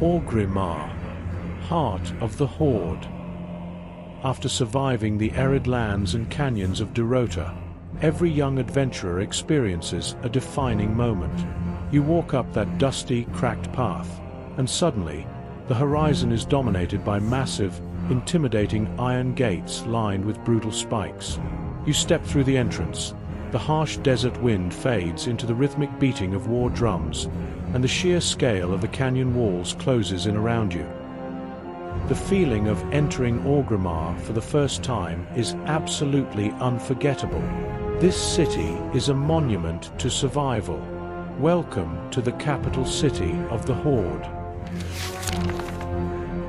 Orgrimmar, heart of the Horde. After surviving the arid lands and canyons of Dyrota, every young adventurer experiences a defining moment. You walk up that dusty, cracked path, and suddenly, the horizon is dominated by massive, intimidating iron gates lined with brutal spikes. You step through the entrance, the harsh desert wind fades into the rhythmic beating of war drums, and the sheer scale of the canyon walls closes in around you. The feeling of entering Orgrimmar for the first time is absolutely unforgettable. This city is a monument to survival. Welcome to the capital city of the Horde.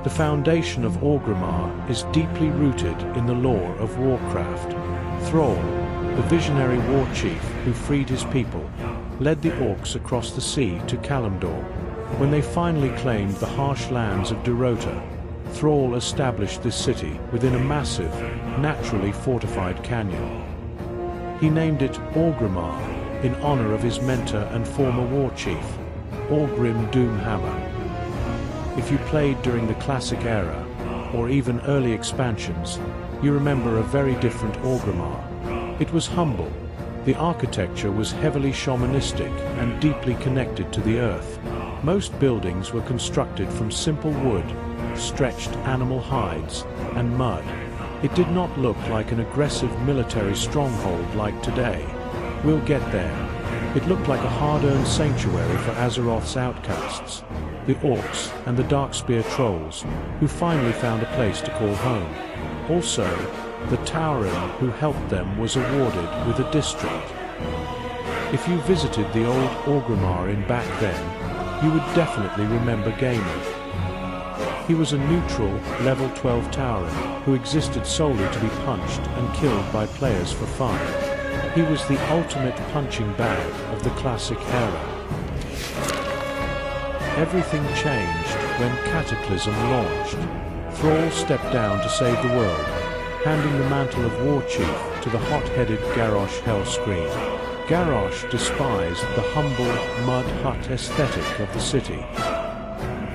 The foundation of Orgrimmar is deeply rooted in the lore of Warcraft. Thrall, the visionary war chief who freed his people, led the orcs across the sea to Kalimdor. When they finally claimed the harsh lands of Dyrota, Thrall established this city within a massive, naturally fortified canyon. He named it Orgrimmar in honor of his mentor and former war chief, Orgrim Doomhammer. If you played during the Classic era, or even early expansions, you remember a very different Orgrimmar. It was humble. The architecture was heavily shamanistic and deeply connected to the earth. Most buildings were constructed from simple wood, stretched animal hides, and mud. It did not look like an aggressive military stronghold like today. We'll get there. It looked like a hard-earned sanctuary for Azeroth's outcasts, the orcs and the Darkspear trolls, who finally found a place to call home. Also, the Tauren who helped them was awarded with a district. If you visited the old Orgrimmar in back then, you would definitely remember Gaiman. He was a neutral, level 12 Tauren who existed solely to be punched and killed by players for fun. He was the ultimate punching bag of the Classic era. Everything changed when Cataclysm launched. Thrall stepped down to save the world, handing the mantle of war chief to the hot-headed Garrosh Hellscream. Garrosh despised the humble, mud hut aesthetic of the city.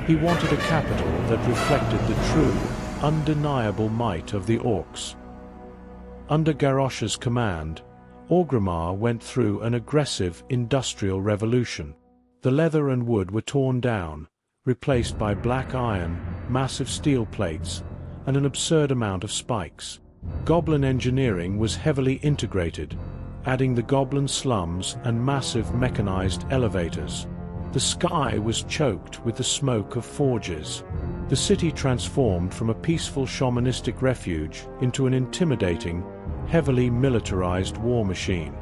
He wanted a capital that reflected the true, undeniable might of the orcs. Under Garrosh's command, Orgrimmar went through an aggressive industrial revolution. The leather and wood were torn down, replaced by black iron, massive steel plates, and an absurd amount of spikes. Goblin engineering was heavily integrated, adding the goblin slums and massive mechanized elevators. The sky was choked with the smoke of forges. The city transformed from a peaceful shamanistic refuge into an intimidating, heavily militarized war machine.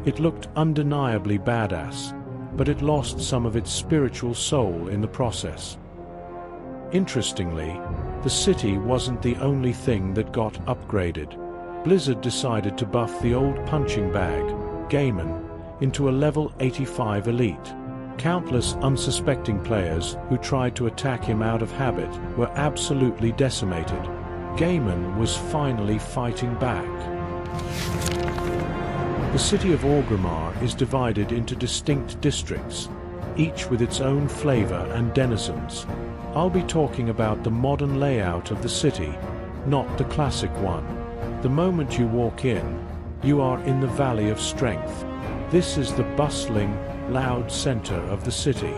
It looked undeniably badass, but it lost some of its spiritual soul in the process. Interestingly, the city wasn't the only thing that got upgraded. Blizzard decided to buff the old punching bag, Gaiman, into a level 85 elite. Countless unsuspecting players who tried to attack him out of habit were absolutely decimated. Gaiman was finally fighting back. The city of Orgrimmar is divided into distinct districts, each with its own flavor and denizens. I'll be talking about the modern layout of the city, not the classic one. The moment you walk in, you are in the Valley of Strength. This is the bustling, loud center of the city.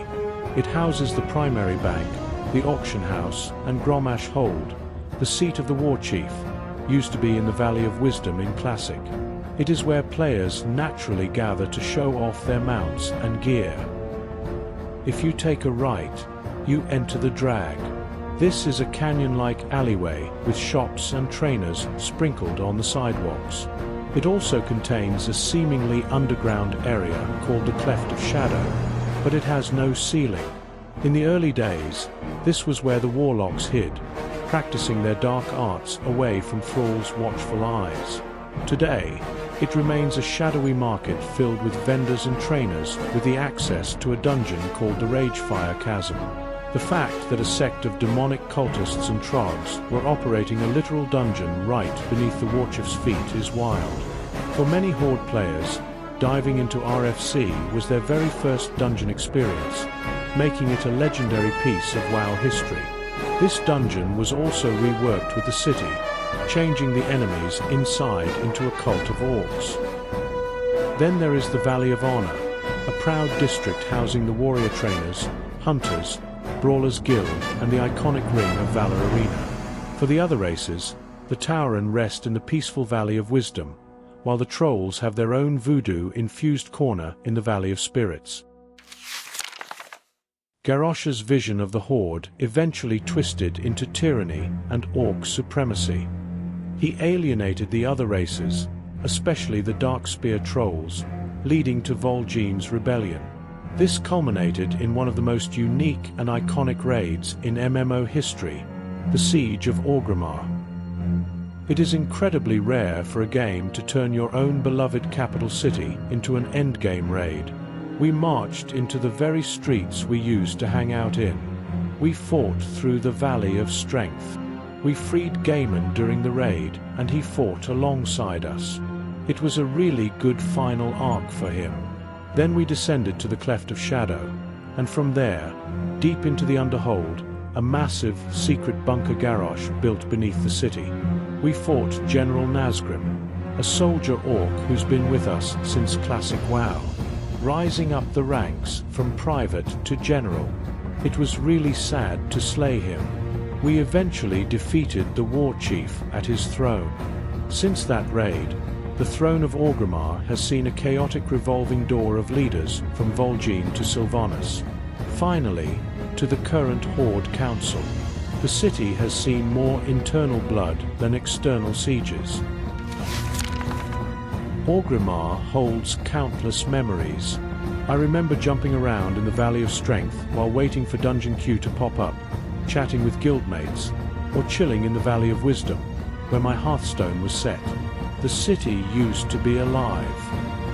It houses the primary bank, the auction house, and Grommash Hold, the seat of the war chief, used to be in the Valley of Wisdom in Classic. It is where players naturally gather to show off their mounts and gear. If you take a right, you enter the Drag. This is a canyon-like alleyway with shops and trainers sprinkled on the sidewalks. It also contains a seemingly underground area called the Cleft of Shadow, but it has no ceiling. In the early days, this was where the warlocks hid, practicing their dark arts away from Thrall's watchful eyes. Today, it remains a shadowy market filled with vendors and trainers with the access to a dungeon called the Ragefire Chasm. The fact that a sect of demonic cultists and trogs were operating a literal dungeon right beneath the Warchief's feet is wild. For many Horde players, diving into RFC was their very first dungeon experience. making it a legendary piece of WoW history. This dungeon was also reworked with the city, changing the enemies inside into a cult of orcs. Then there is the Valley of Honor, a proud district housing the warrior trainers, hunters, brawlers guild, and the iconic Ring of Valor arena. For the other races, the Tauren rest in the peaceful Valley of Wisdom, while the trolls have their own voodoo-infused corner in the Valley of Spirits. Garrosh's vision of the Horde eventually twisted into tyranny and orc supremacy. He alienated the other races, especially the Darkspear trolls, leading to Vol'jin's rebellion. This culminated in one of the most unique and iconic raids in MMO history, the Siege of Orgrimmar. It is incredibly rare for a game to turn your own beloved capital city into an endgame raid. We marched into the very streets we used to hang out in. We fought through the Valley of Strength. We freed Gaiman during the raid, and he fought alongside us. It was a really good final arc for him. Then we descended to the Cleft of Shadow, and from there, deep into the Underhold, a massive, secret bunker Garrosh built beneath the city. We fought General Nazgrim, a soldier orc who's been with us since classic WoW, rising up the ranks from private to general. It was really sad to slay him. We eventually defeated the war chief at his throne. Since that raid, the throne of Orgrimmar has seen a chaotic revolving door of leaders from Vol'jin to Sylvanas. Finally, to the current Horde Council. The city has seen more internal blood than external sieges. Orgrimmar holds countless memories. I remember jumping around in the Valley of Strength while waiting for Dungeon Queue to pop up, chatting with guildmates, or chilling in the Valley of Wisdom, where my hearthstone was set. The city used to be alive.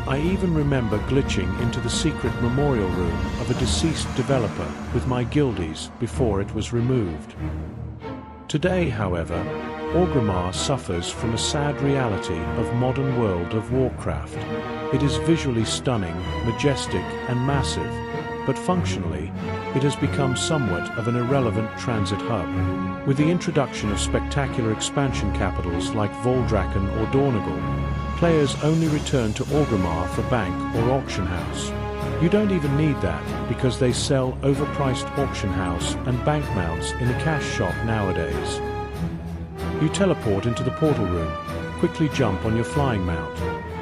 I even remember glitching into the secret memorial room of a deceased developer with my guildies before it was removed. Today, however, Orgrimmar suffers from a sad reality of modern World of Warcraft. It is visually stunning, majestic, and massive, but functionally, it has become somewhat of an irrelevant transit hub. With the introduction of spectacular expansion capitals like Voldraken or Dornogal, players only return to Orgrimmar for bank or auction house. You don't even need that, because they sell overpriced auction house and bank mounts in a cash shop nowadays. You teleport into the portal room, quickly jump on your flying mount,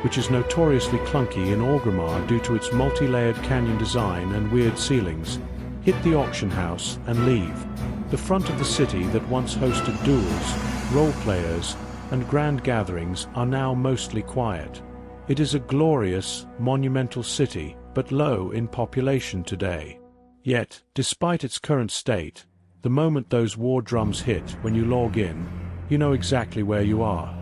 which is notoriously clunky in Orgrimmar due to its multi-layered canyon design and weird ceilings, hit the auction house and leave. The front of the city that once hosted duels, role players, and grand gatherings are now mostly quiet. It is a glorious, monumental city, but low in population today. Yet, despite its current state, the moment those war drums hit when you log in, you know exactly where you are.